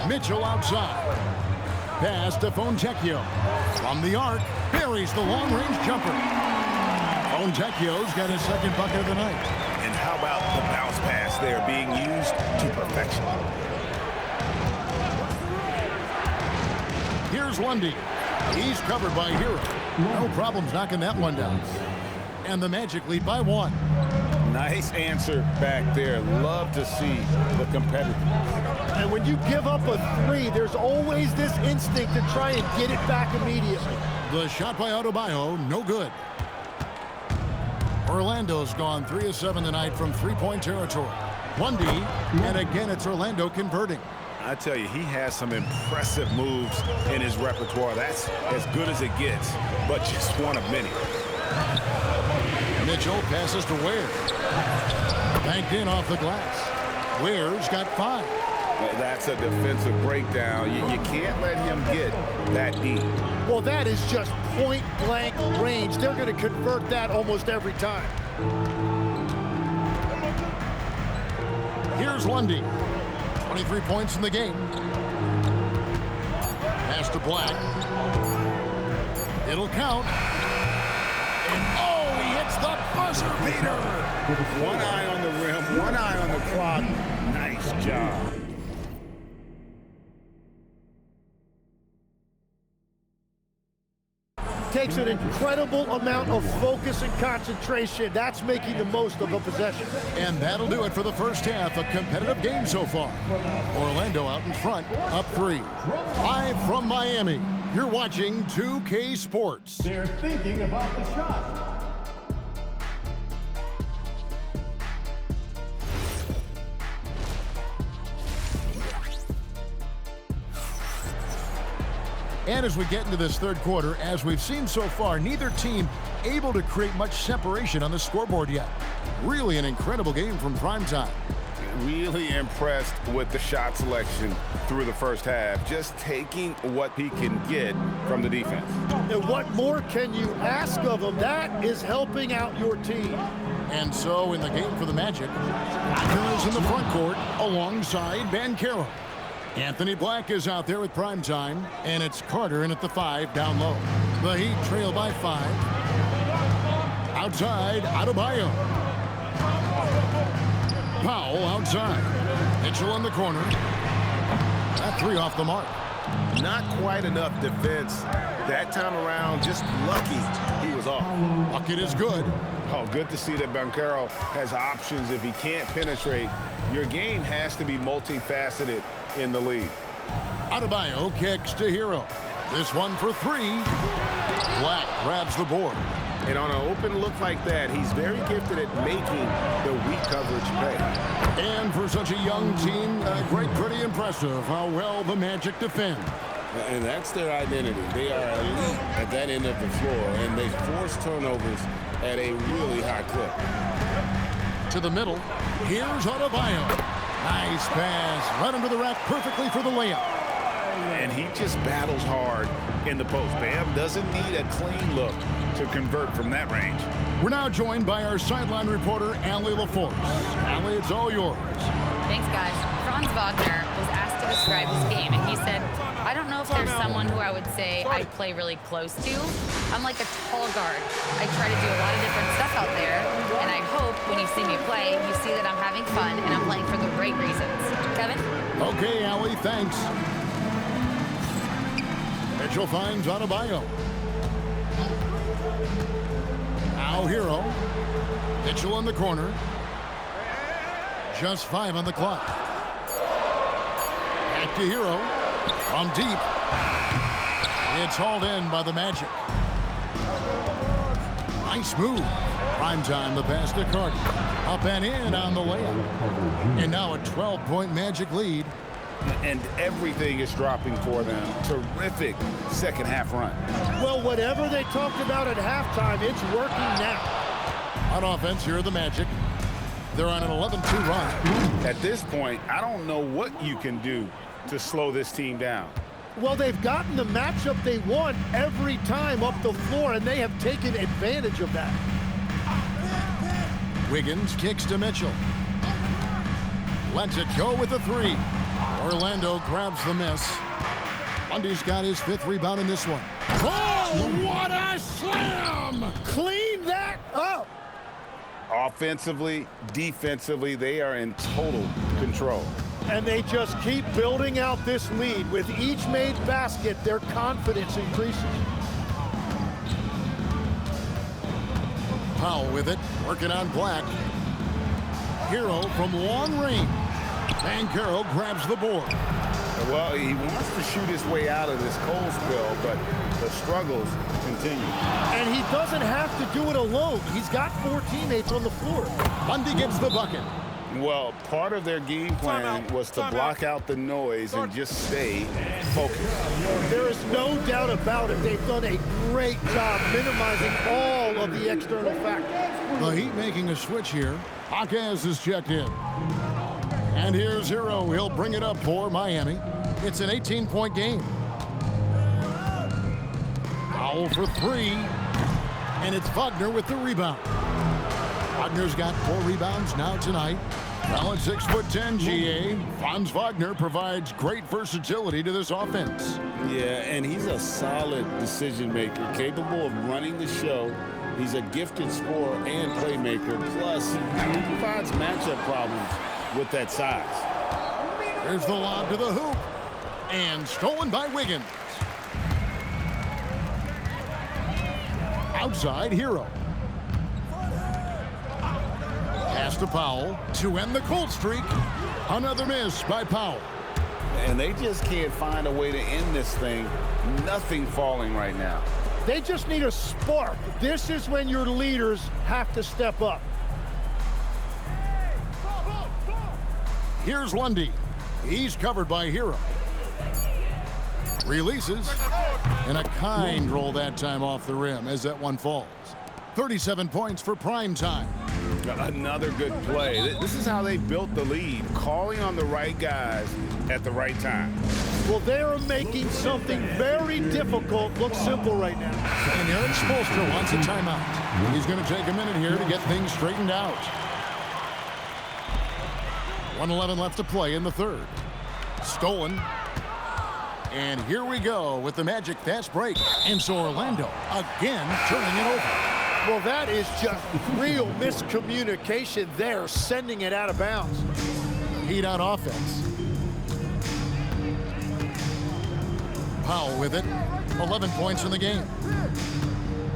Mitchell outside. Pass to Fontecchio. From the arc, buries the long-range jumper. Fontecchio's got his second bucket of the night. And how about the bounce pass there being used to perfection? Here's Lundy. He's covered by Hero. No problems knocking that one down. And the Magic lead by 1. Nice answer back there. Love to see the competitor. And when you give up a 3, there's always this instinct to try and get it back immediately. The shot by Adebayo, no good. Orlando's gone 3 of 7 tonight from three-point territory. Lundy, and again it's Orlando converting. I tell you, he has some impressive moves in his repertoire. That's as good as it gets, but just one of many. Mitchell passes to Ware. Banked in off the glass. Ware's got 5. That's a defensive breakdown. You can't let him get that deep. Well, that is just point-blank range. They're going to convert that almost every time. Here's Lundy. 23 points in the game. Pass to Black. It'll count. And oh, he hits the buzzer beater. One eye on the rim, one eye on the clock. Nice job. Takes an incredible amount of focus and concentration. That's making the most of a possession. And that'll do it for the first half. A competitive game so far. Orlando out in front, up 3. Live from Miami, you're watching 2K Sports. They're thinking about the shot. And as we get into this third quarter, as we've seen so far, neither team able to create much separation on the scoreboard yet. Really an incredible game from Primetime. Really impressed with the shot selection through the first half. Just taking what he can get from the defense. And what more can you ask of him? That is helping out your team. And so in the game for the Magic, Acker is in the front court alongside Banchero. Anthony Black is out there with Primetime, and it's Carter in at the 5 down low. The Heat trail by 5. Outside, Adebayo. Powell outside. Mitchell in the corner. That 3 off the mark. Not quite enough defense that time around. Just lucky he was off. Bucket is good. Oh, good to see that Banchero has options if he can't penetrate. Your game has to be multifaceted in the lead. Adebayo kicks to Hero. This one for 3. Black grabs the board. And on an open look like that, he's very gifted at making the weak coverage pay. And for such a young team, pretty impressive how well the Magic defend. And that's their identity. They are elite at that end of the floor, and they force turnovers at a really high clip. To the middle, here's Adebayo. Nice pass, right under the rack perfectly for the layup. And he just battles hard in the post. Bam doesn't need a clean look to convert from that range. We're now joined by our sideline reporter, Allie LaForce. Allie, it's all yours. Thanks, guys. Franz Wagner was asked to describe his game, and he said, I don't know if there's someone who I would say I play really close to. I'm like a tall guard. I try to do a lot of different stuff out there, and I hope when you see me play, you see that I'm having fun and I'm playing for the right reasons. Kevin? Okay, Allie, thanks. Mitchell finds Adebayo. Now Hero. Mitchell in the corner. Just 5 on the clock. Back to Hero. From deep. It's hauled in by the Magic. Nice move. Primetime, the pass to Carter. Up and in on the layup. And now a 12-point Magic lead. And everything is dropping for them. Terrific second half run. Well, whatever they talked about at halftime, it's working now. On offense, here are the Magic. They're on an 11-2 run. At this point, I don't know what you can do to slow this team down. Well, they've gotten the matchup they want every time up the floor, and they have taken advantage of that. Wiggins kicks to Mitchell. Lets it go with a 3. Orlando grabs the miss. Lundy's got his 5th rebound in this one. Oh, what a slam! Clean that up. Offensively, defensively, they are in total control. And they just keep building out this lead. With each made basket, their confidence increases. Powell with it, working on Black. Hero from long range. Banchero grabs the board. Well, he wants to shoot his way out of this cold spell, but the struggles continue. And he doesn't have to do it alone. He's got 4 teammates on the floor. Lundy gets the bucket. Well, part of their game plan was to block out the noise and just stay focused. There is no doubt about it. They've done a great job minimizing all of the external factors. The Heat making a switch here. Jaquez is checked in. And here's Hero. He'll bring it up for Miami. It's an 18-point game. Powell for 3. And it's Wagner with the rebound. Wagner's got 4 rebounds now tonight. Well, at 6'10", GA, Franz Wagner provides great versatility to this offense. Yeah, and he's a solid decision maker, capable of running the show. He's a gifted scorer and playmaker. Plus, he provides matchup problems with that size. There's the lob to the hoop. And stolen by Wiggins. Outside, Hero. Pass to Powell to end the cold streak. Another miss by Powell. And they just can't find a way to end this thing. Nothing falling right now. They just need a spark. This is when your leaders have to step up. Here's Lundy. He's covered by Hero. Releases. And a kind roll that time off the rim as that one falls. 37 points for prime time. Another good play. This is how they built the lead, calling on the right guys at the right time. Well, they're making something very difficult look simple right now. And Eric Spoelstra wants a timeout. He's going to take a minute here to get things straightened out. 1:11 left to play in the third. Stolen. And here we go with the Magic fast break. And so Orlando again turning it over. Well, that is just real miscommunication there, sending it out of bounds. Heat on offense. Powell with it. 11 points in the game.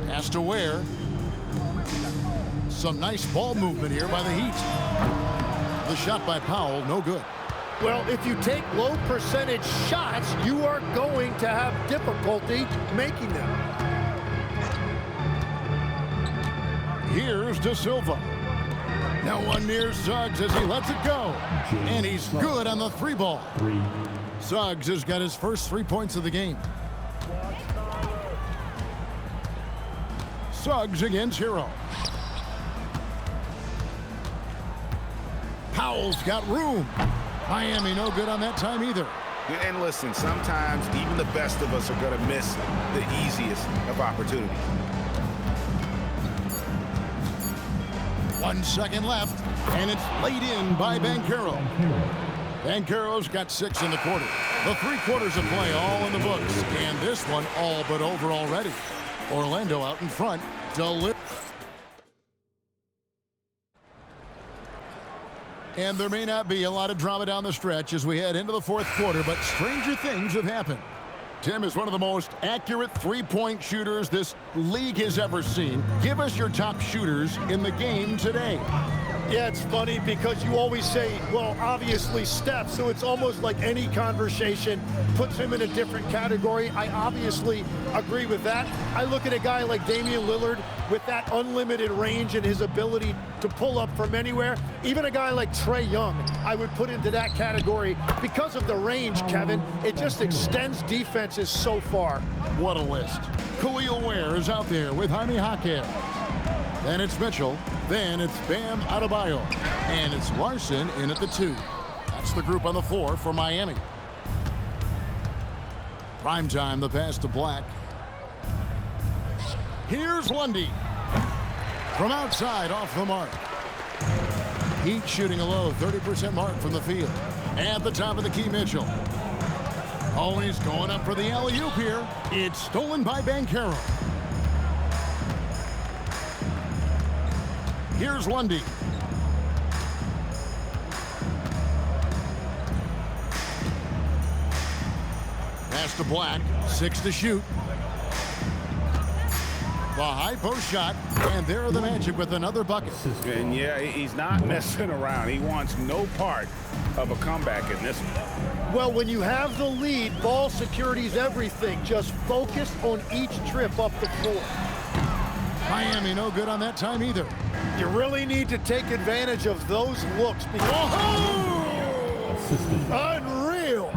Pass to Ware. Some nice ball movement here by the Heat. The shot by Powell, no good. Well, if you take low percentage shots, you are going to have difficulty making them. Here's De Silva. Now one near Suggs as he lets it go. And he's good on the 3-ball. Suggs has got his first 3 points of the game. Suggs against Hero. Powell's got room. Miami no good on that time either. And listen, sometimes even the best of us are going to miss the easiest of opportunities. 1 second left, and it's laid in by Banchero. Banchero's got 6 in the quarter. The 3 quarters of play all in the books, and this one all but over already. Orlando out in front. And there may not be a lot of drama down the stretch as we head into the 4th quarter, but stranger things have happened. Tim is one of the most accurate three-point shooters this league has ever seen. Give us your top shooters in the game today. Yeah, it's funny because you always say, well, obviously Steph, so it's almost like any conversation puts him in a different category. I obviously agree with that. I look at a guy like Damian Lillard with that unlimited range and his ability to pull up from anywhere. Even a guy like Trae Young, I would put into that category because of the range, Kevin. It just extends defenses so far. What a list. Khalil Ware is out there with Jaime Jaquez. Then it's Mitchell. Then it's Bam Adebayo. And it's Larson in at the 2. That's the group on the floor for Miami. Prime time, the pass to Black. Here's Lundy. From outside, off the mark. Heat shooting a low 30% mark from the field. At the top of the key, Mitchell. Oh, he's going up for the alley-oop here. It's stolen by Banchero. Here's Lundy. Pass to Black. 6 to shoot. The high post shot, and there are the Magic with another bucket. And yeah, he's not messing around. He wants no part of a comeback in this one. Well, when you have the lead, ball security is everything. Just focus on each trip up the floor. Miami no good on that time either. You really need to take advantage of those looks because unreal.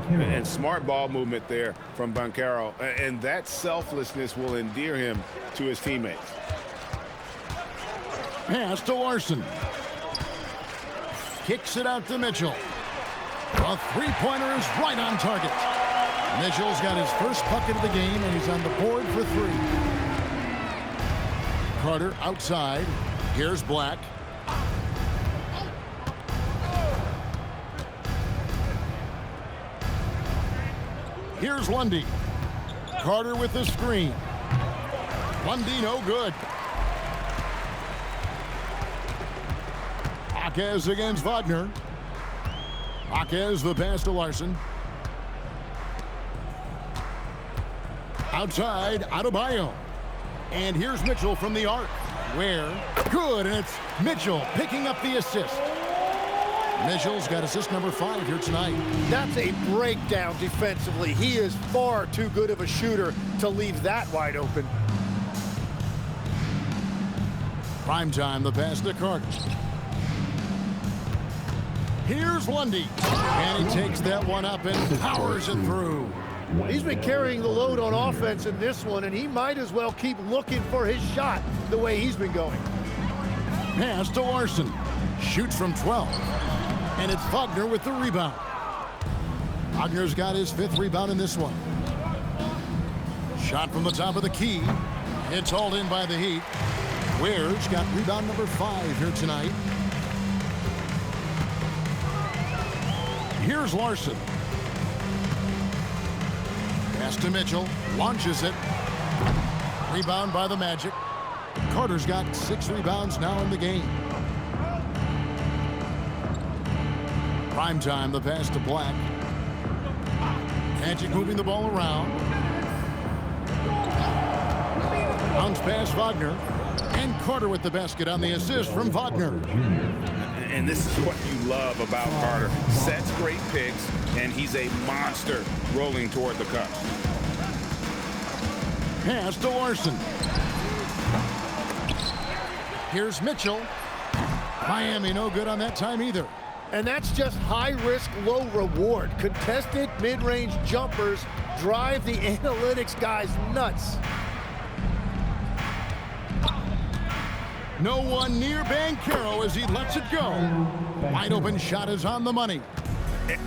And smart ball movement there from Banchero. And that selflessness will endear him to his teammates. Pass to Larson. Kicks it out to Mitchell. A three-pointer is right on target. Mitchell's got his first bucket of the game, and he's on the board for 3. Carter outside. Here's Black. Here's Lundy. Carter with the screen. Lundy no good. Jaquez against Wagner. Jaquez the pass to Larson. Outside, Adebayo. And here's Mitchell from the arc. Where? Good, and it's Mitchell picking up the assist. Mitchell's got assist number 5 here tonight. That's a breakdown defensively. He is far too good of a shooter to leave that wide open. Prime time, the pass to Carter. Here's Lundy. And he takes that one up and powers it through. He's been carrying the load on offense in this one, and he might as well keep looking for his shot the way he's been going. Pass to Larson. Shoots from 12. And it's Wagner with the rebound. Wagner's got his 5th rebound in this one. Shot from the top of the key. It's hauled in by the Heat. Ware's got rebound number 5 here tonight. Here's Larson. Pass to Mitchell. Launches it. Rebound by the Magic. Carter's got 6 rebounds now in the game. Prime time, the pass to Black. Magic moving the ball around. Bounce pass Wagner. And Carter with the basket on the assist from Wagner. And this is what you love about Carter. Sets great picks, and he's a monster rolling toward the cup. Pass to Larson. Here's Mitchell. Miami no good on that time either. And that's just high risk, low reward. Contested mid-range jumpers drive the analytics guys nuts. No one near Banchero as he lets it go. Wide open shot is on the money.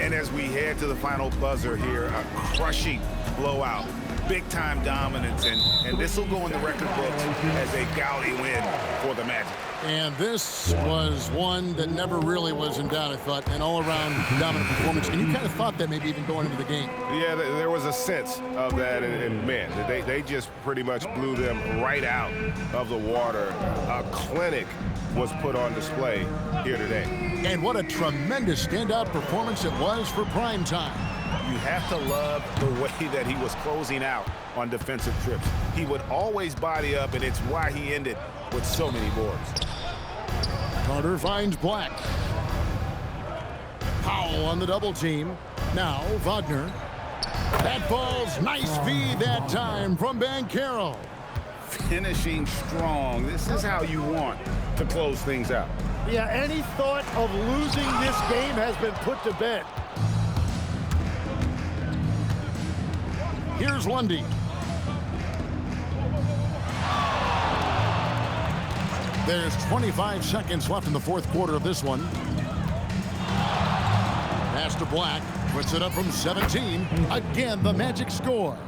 And as we head to the final buzzer here, a crushing blowout. Big-time dominance, and this will go in the record books as a gaudy win for the Magic. And this was one that never really was in doubt, I thought, an all-around dominant performance. And you kind of thought that maybe even going into the game. Yeah, there was a sense of that, and man, they just pretty much blew them right out of the water. A clinic was put on display here today. And what a tremendous standout performance it was for prime time. You have to love the way that he was closing out on defensive trips. He would always body up, and it's why he ended with so many boards. Carter finds Black. Powell on the double team. Now Wagner. That ball's nice feed that time from Banchero. Finishing strong. This is how you want to close things out. Yeah, any thought of losing this game has been put to bed. Here's Lundy. There's 25 seconds left in the 4th quarter of this one. Pass to Black. Puts it up from 17. Again, the Magic score.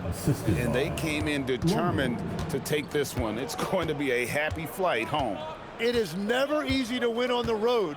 And they came in determined to take this one. It's going to be a happy flight home. It is never easy to win on the road,